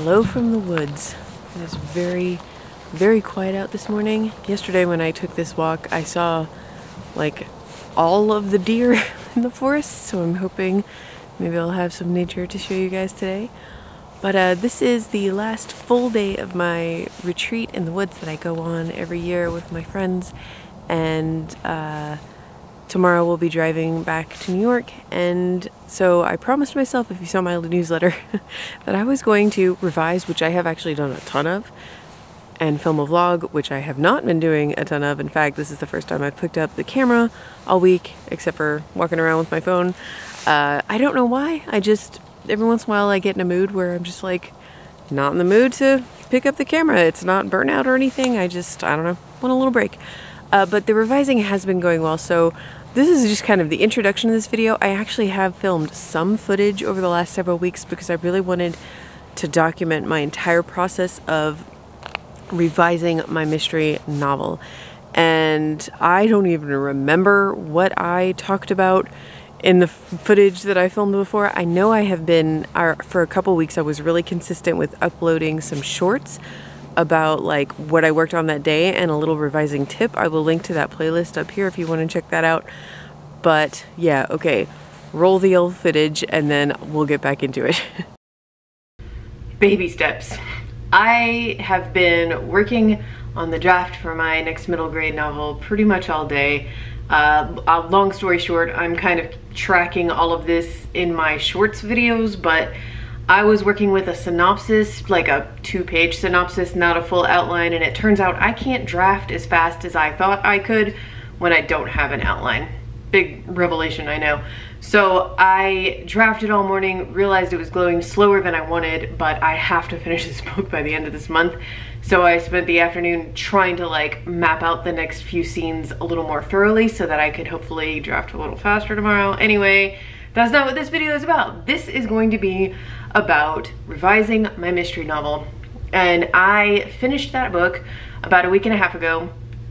Hello from the woods. It is very, very quiet out this morning. Yesterday when I took this walk, I saw like all of the deer in the forest, so I'm hoping maybe I'll have some nature to show you guys today. But this is the last full day of my retreat in the woods that I go on every year with my friends, and tomorrow we'll be driving back to New York, and so I promised myself, if you saw my newsletter, that I was going to revise, which I have actually done a ton of, and film a vlog, which I have not been doing a ton of. In fact, this is the first time I've picked up the camera all week, except for walking around with my phone. I don't know why, I just, every once in a while I get in a mood where I'm just like, not in the mood to pick up the camera. It's not burnout or anything, I don't know, want a little break. But the revising has been going well, so this is just kind of the introduction to this video. I actually have filmed some footage over the last several weeks because I really wanted to document my entire process of revising my mystery novel. And I don't even remember what I talked about in the footage that I filmed before. I know I have been, for a couple weeks I was really consistent with uploading some shorts about like what I worked on that day and a little revising tip. I will link to that playlist up here if you want to check that out. But yeah, okay, roll the old footage and then we'll get back into it. Baby steps. I have been working on the draft for my next middle grade novel pretty much all day. Long story short, I'm kind of tracking all of this in my shorts videos, but I was working with a synopsis, like a 2-page synopsis, not a full outline, and it turns out I can't draft as fast as I thought I could when I don't have an outline. Big revelation, I know. So I drafted all morning, realized it was going slower than I wanted, but I have to finish this book by the end of this month. So I spent the afternoon trying to like map out the next few scenes a little more thoroughly so that I could hopefully draft a little faster tomorrow. Anyway, that's not what this video is about. This is going to be about revising my mystery novel. And I finished that book about a week and a half ago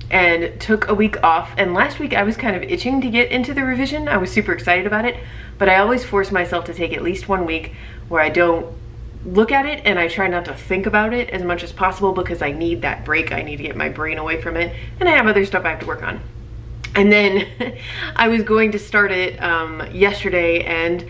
and took a week off. And last week I was kind of itching to get into the revision. I was super excited about it, but I always force myself to take at least 1 week where I don't look at it and I try not to think about it as much as possible because I need that break. I need to get my brain away from it, and I have other stuff I have to work on. And then I was going to start it yesterday, and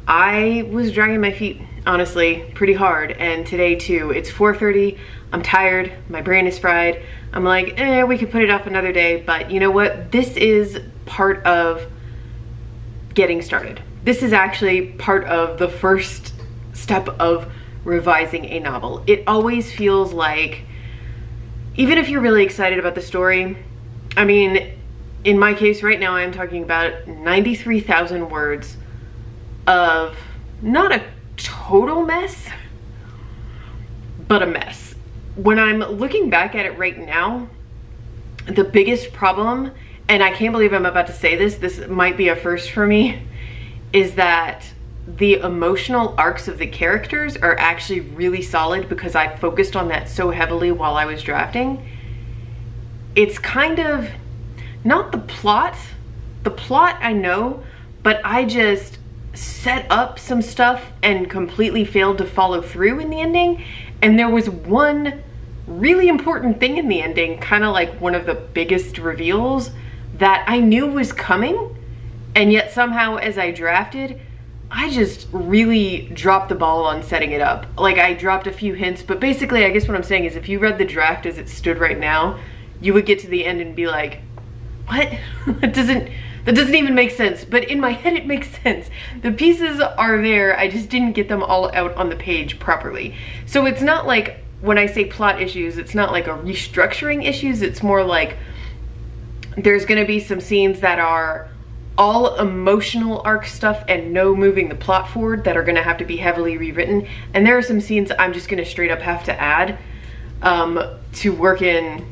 I was dragging my feet, honestly, pretty hard. And today too, it's 4:30, I'm tired, my brain is fried. I'm like, we could put it off another day, but you know what? This is part of getting started. This is actually part of the first step of revising a novel. It always feels like, even if you're really excited about the story, I mean, in my case right now, I'm talking about 93,000 words of not a total mess, but a mess. When I'm looking back at it right now, the biggest problem, and I can't believe I'm about to say this, this might be a first for me, is that the emotional arcs of the characters are actually really solid because I focused on that so heavily while I was drafting. It's kind of not the plot I know, but I just set up some stuff and completely failed to follow through in the ending. And there was one really important thing in the ending, kind of like one of the biggest reveals that I knew was coming, and yet somehow as I drafted, I just really dropped the ball on setting it up. Like, I dropped a few hints, but basically I guess what I'm saying is if you read the draft as it stood right now, you would get to the end and be like, what? That doesn't even make sense. But in my head it makes sense. The pieces are there, I just didn't get them all out on the page properly. So it's not like, when I say plot issues, it's not like a restructuring issues, it's more like there's gonna be some scenes that are all emotional arc stuff and no moving the plot forward that are gonna have to be heavily rewritten. And there are some scenes I'm just gonna straight up have to add to work in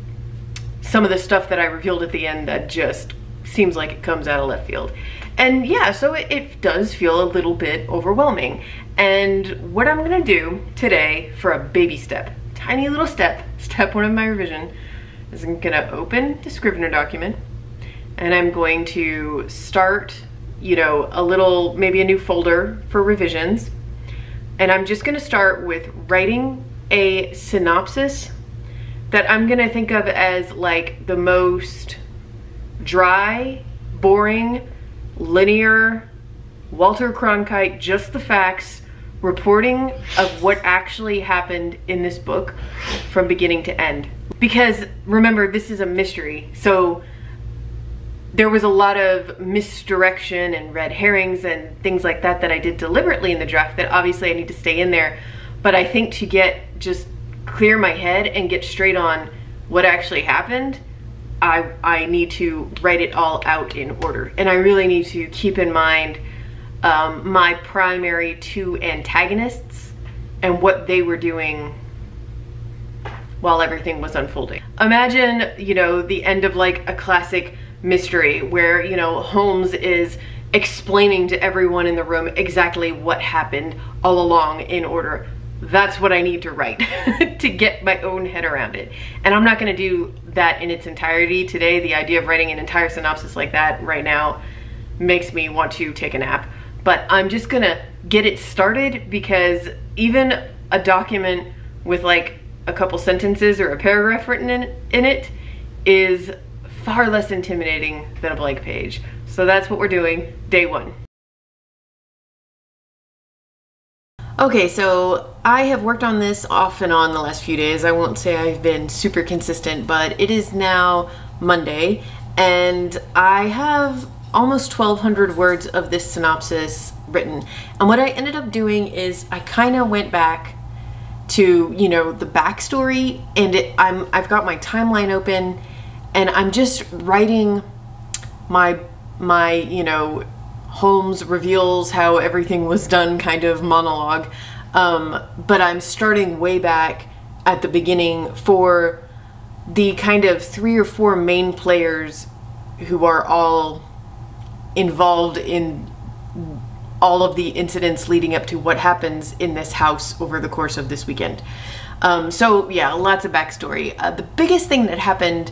some of the stuff that I revealed at the end that just seems like it comes out of left field. And yeah, so it does feel a little bit overwhelming. And what I'm gonna do today for a baby step, tiny little step, step 1 of my revision, is I'm gonna open the Scrivener document and I'm going to start, you know, maybe a new folder for revisions. and I'm just gonna start with writing a synopsis that I'm gonna think of as like the most dry, boring, linear, Walter Cronkite, just the facts, reporting of what actually happened in this book from beginning to end. Because remember, this is a mystery, so there was a lot of misdirection and red herrings and things like that that I did deliberately in the draft that obviously I need to stay in there. But I think to just clear my head and get straight on what actually happened, I need to write it all out in order. And I really need to keep in mind my primary two antagonists and what they were doing while everything was unfolding. Imagine, you know, the end of like a classic mystery where, you know, Holmes is explaining to everyone in the room exactly what happened all along in order. That's what I need to write to get my own head around it. And I'm not gonna do that in its entirety today. The idea of writing an entire synopsis like that right now makes me want to take a nap. But I'm just gonna get it started, because even a document with like a couple sentences or a paragraph written in it is far less intimidating than a blank page. So that's what we're doing, day one. Okay, so I have worked on this off and on the last few days. I won't say I've been super consistent, but it is now Monday, and I have almost 1,200 words of this synopsis written. And what I ended up doing is I kind of went back to, you know, the backstory, and I've got my timeline open, and I'm just writing my you know, Holmes reveals how everything was done kind of monologue, but I'm starting way back at the beginning for the kind of 3 or 4 main players who are all involved in all of the incidents leading up to what happens in this house over the course of this weekend. So yeah, lots of backstory. The biggest thing that happened,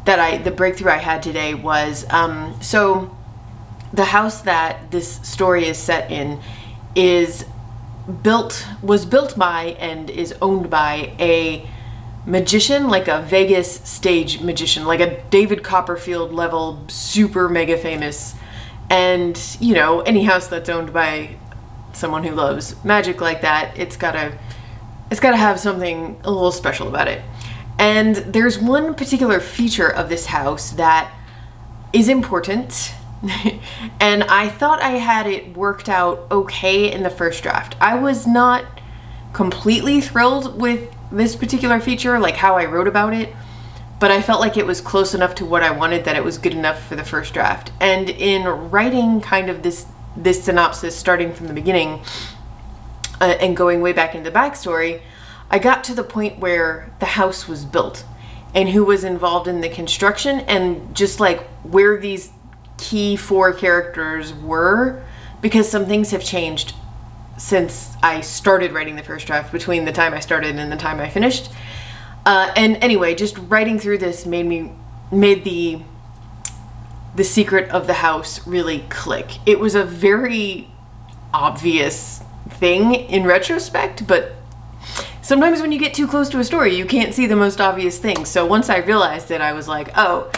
the breakthrough I had today was, so the house that this story is set in was built by and is owned by a magician, like a Vegas stage magician, like a David Copperfield level, super mega famous. And you know, any house that's owned by someone who loves magic like that, it's gotta have something a little special about it. And there's one particular feature of this house that is important. And I thought I had it worked out okay in the first draft. I was not completely thrilled with this particular feature, like how I wrote about it, but I felt like it was close enough to what I wanted that it was good enough for the first draft. And in writing kind of this synopsis starting from the beginning and going way back into the backstory, I got to the point where the house was built and who was involved in the construction and just like where these key 4 characters were, because some things have changed since I started writing the first draft, between the time I started and the time I finished. And anyway, just writing through this made the secret of the house really click. It was a very obvious thing in retrospect, but sometimes when you get too close to a story, you can't see the most obvious things. So once I realized it, I was like, oh,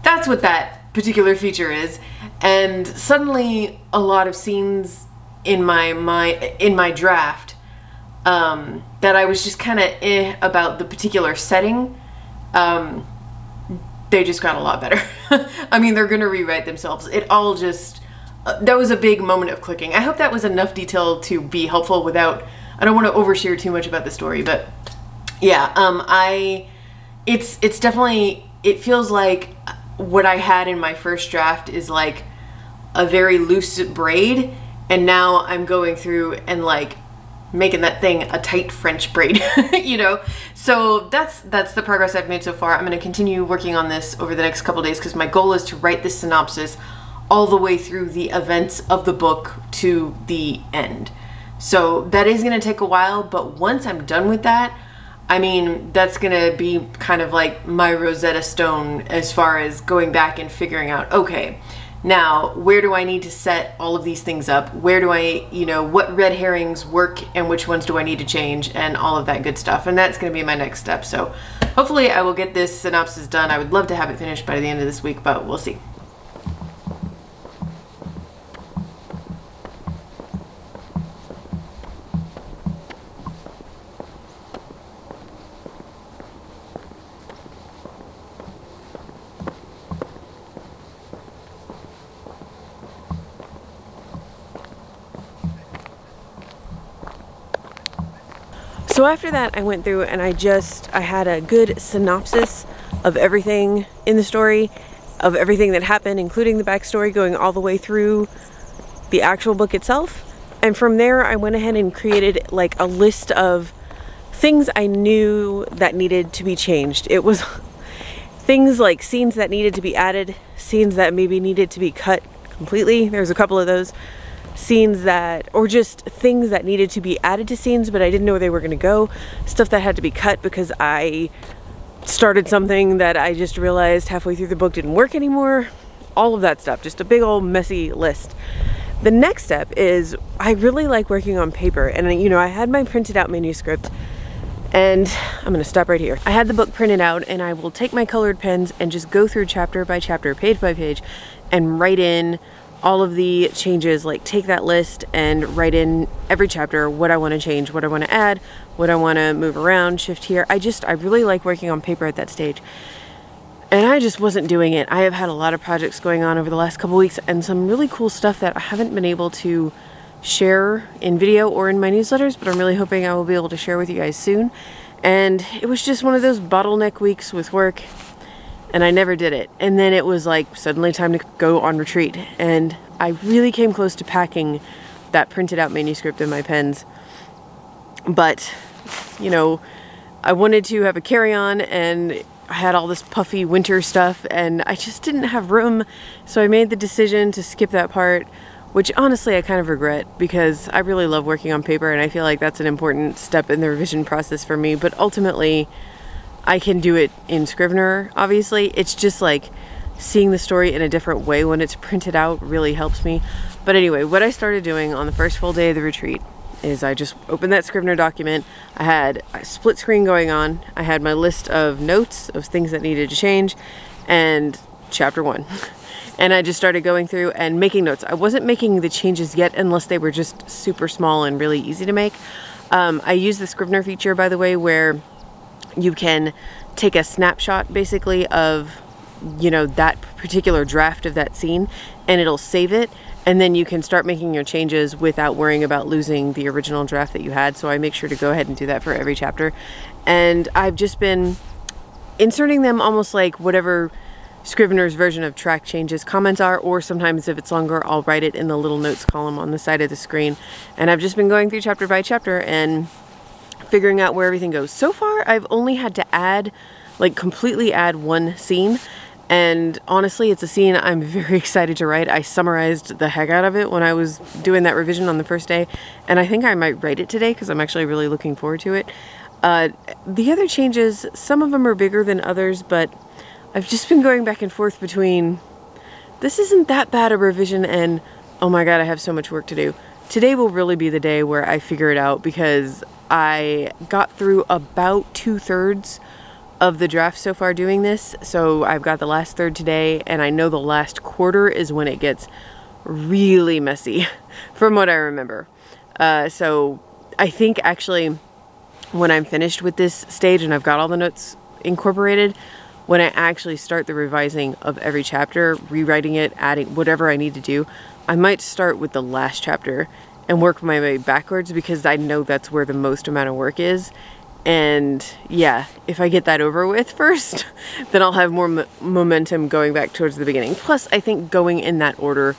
that's what that particular feature is. And suddenly a lot of scenes in my draft that I was just kind of about the particular setting, they just got a lot better. I mean, they're gonna rewrite themselves. It all just, that was a big moment of clicking. I hope that was enough detail to be helpful without, I don't want to overshare too much about the story, but yeah, it's definitely, it feels like what I had in my first draft is like a very loose braid, and now I'm going through and like making that thing a tight French braid, you know? So that's the progress I've made so far. I'm going to continue working on this over the next couple days because my goal is to write this synopsis all the way through the events of the book to the end. So that is going to take a while, but once I'm done with that, I mean, that's going to be kind of like my Rosetta Stone as far as going back and figuring out, okay, Now, where do I need to set all of these things up? Where do I, you know, what red herrings work and which ones do I need to change, and all of that good stuff. And that's going to be my next step. So hopefully I will get this synopsis done. I would love to have it finished by the end of this week, but we'll see. So after that, I went through and I had a good synopsis of everything in the story, of everything that happened, including the backstory, going all the way through the actual book itself. And from there, I went ahead and created like a list of things I knew that needed to be changed. It was things like scenes that needed to be added, scenes that maybe needed to be cut completely. There's a couple of those. Scenes that, or just things that needed to be added to scenes but I didn't know where they were going to go, stuff that had to be cut because I started something that I just realized halfway through the book didn't work anymore, all of that stuff, just a big old messy list. The next step is I really like working on paper, and you know, I had my printed out manuscript, and I'm going to stop right here. I had the book printed out, and I will take my colored pens and just go through chapter by chapter, page by page, and write in all of the changes, like take that list and write in every chapter what I want to change, what I want to add, what I want to move around, shift here. I really like working on paper at that stage. And I just wasn't doing it. I have had a lot of projects going on over the last couple weeks and some really cool stuff that I haven't been able to share in video or in my newsletters, but I'm really hoping I will be able to share with you guys soon. And it was just one of those bottleneck weeks with work, and I never did it. And then it was like suddenly time to go on retreat, and I really came close to packing that printed out manuscript in my pens. But, you know, I wanted to have a carry-on, and I had all this puffy winter stuff, and I just didn't have room, so I made the decision to skip that part, which honestly I kind of regret because I really love working on paper, and I feel like that's an important step in the revision process for me. But ultimately, I can do it in Scrivener, obviously. It's just like seeing the story in a different way when it's printed out really helps me. But anyway, what I started doing on the first full day of the retreat is I just opened that Scrivener document. I had a split screen going on. I had my list of notes of things that needed to change and chapter 1. And I just started going through and making notes. I wasn't making the changes yet unless they were just super small and really easy to make. I use the Scrivener feature, by the way, where you can take a snapshot basically of, you know, that particular draft of that scene, and it'll save it, and then you can start making your changes without worrying about losing the original draft that you had. So I make sure to go ahead and do that for every chapter. And I've just been inserting them almost like whatever Scrivener's version of track changes comments are, or sometimes if it's longer, I'll write it in the little notes column on the side of the screen. And I've just been going through chapter by chapter and figuring out where everything goes. So far, I've only had to add, like completely add one scene. And honestly, it's a scene I'm very excited to write. I summarized the heck out of it when I was doing that revision on the first day. And I think I might write it today because I'm actually really looking forward to it. The other changes, some of them are bigger than others, but I've just been going back and forth between this isn't that bad a revision and oh my god, I have so much work to do. Today will really be the day where I figure it out because I got through about 2/3 of the draft so far doing this. So I've got the last third today, and I know the last quarter is when it gets really messy from what I remember. So I think actually when I'm finished with this stage and I've got all the notes incorporated, when I actually start the revising of every chapter, rewriting it, adding whatever I need to do, I might start with the last chapter and work my way backwards because I know that's where the most amount of work is. And yeah, if I get that over with first, then I'll have more momentum going back towards the beginning. Plus, I think going in that order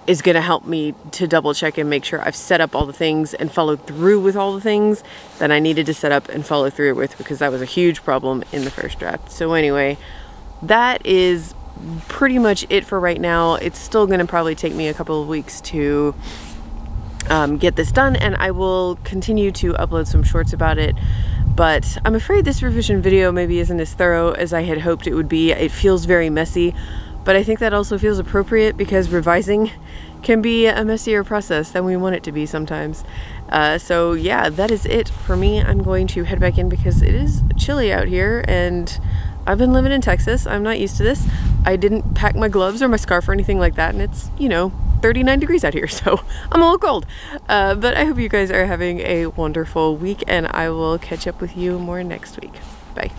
is going to help me to double check and make sure I've set up all the things and followed through with all the things that I needed to set up and follow through with, because that was a huge problem in the first draft. So anyway, that is pretty much it for right now. It's still going to probably take me a couple of weeks to get this done, and I will continue to upload some shorts about it, but I'm afraid this revision video maybe isn't as thorough as I had hoped it would be. It feels very messy, but I think that also feels appropriate because revising can be a messier process than we want it to be sometimes. So yeah, that is it for me. I'm going to head back in because it is chilly out here, and I've been living in Texas. I'm not used to this. I didn't pack my gloves or my scarf or anything like that, and it's, you know, 39 degrees out here, so I'm a little cold. But I hope you guys are having a wonderful week, and I will catch up with you more next week. Bye.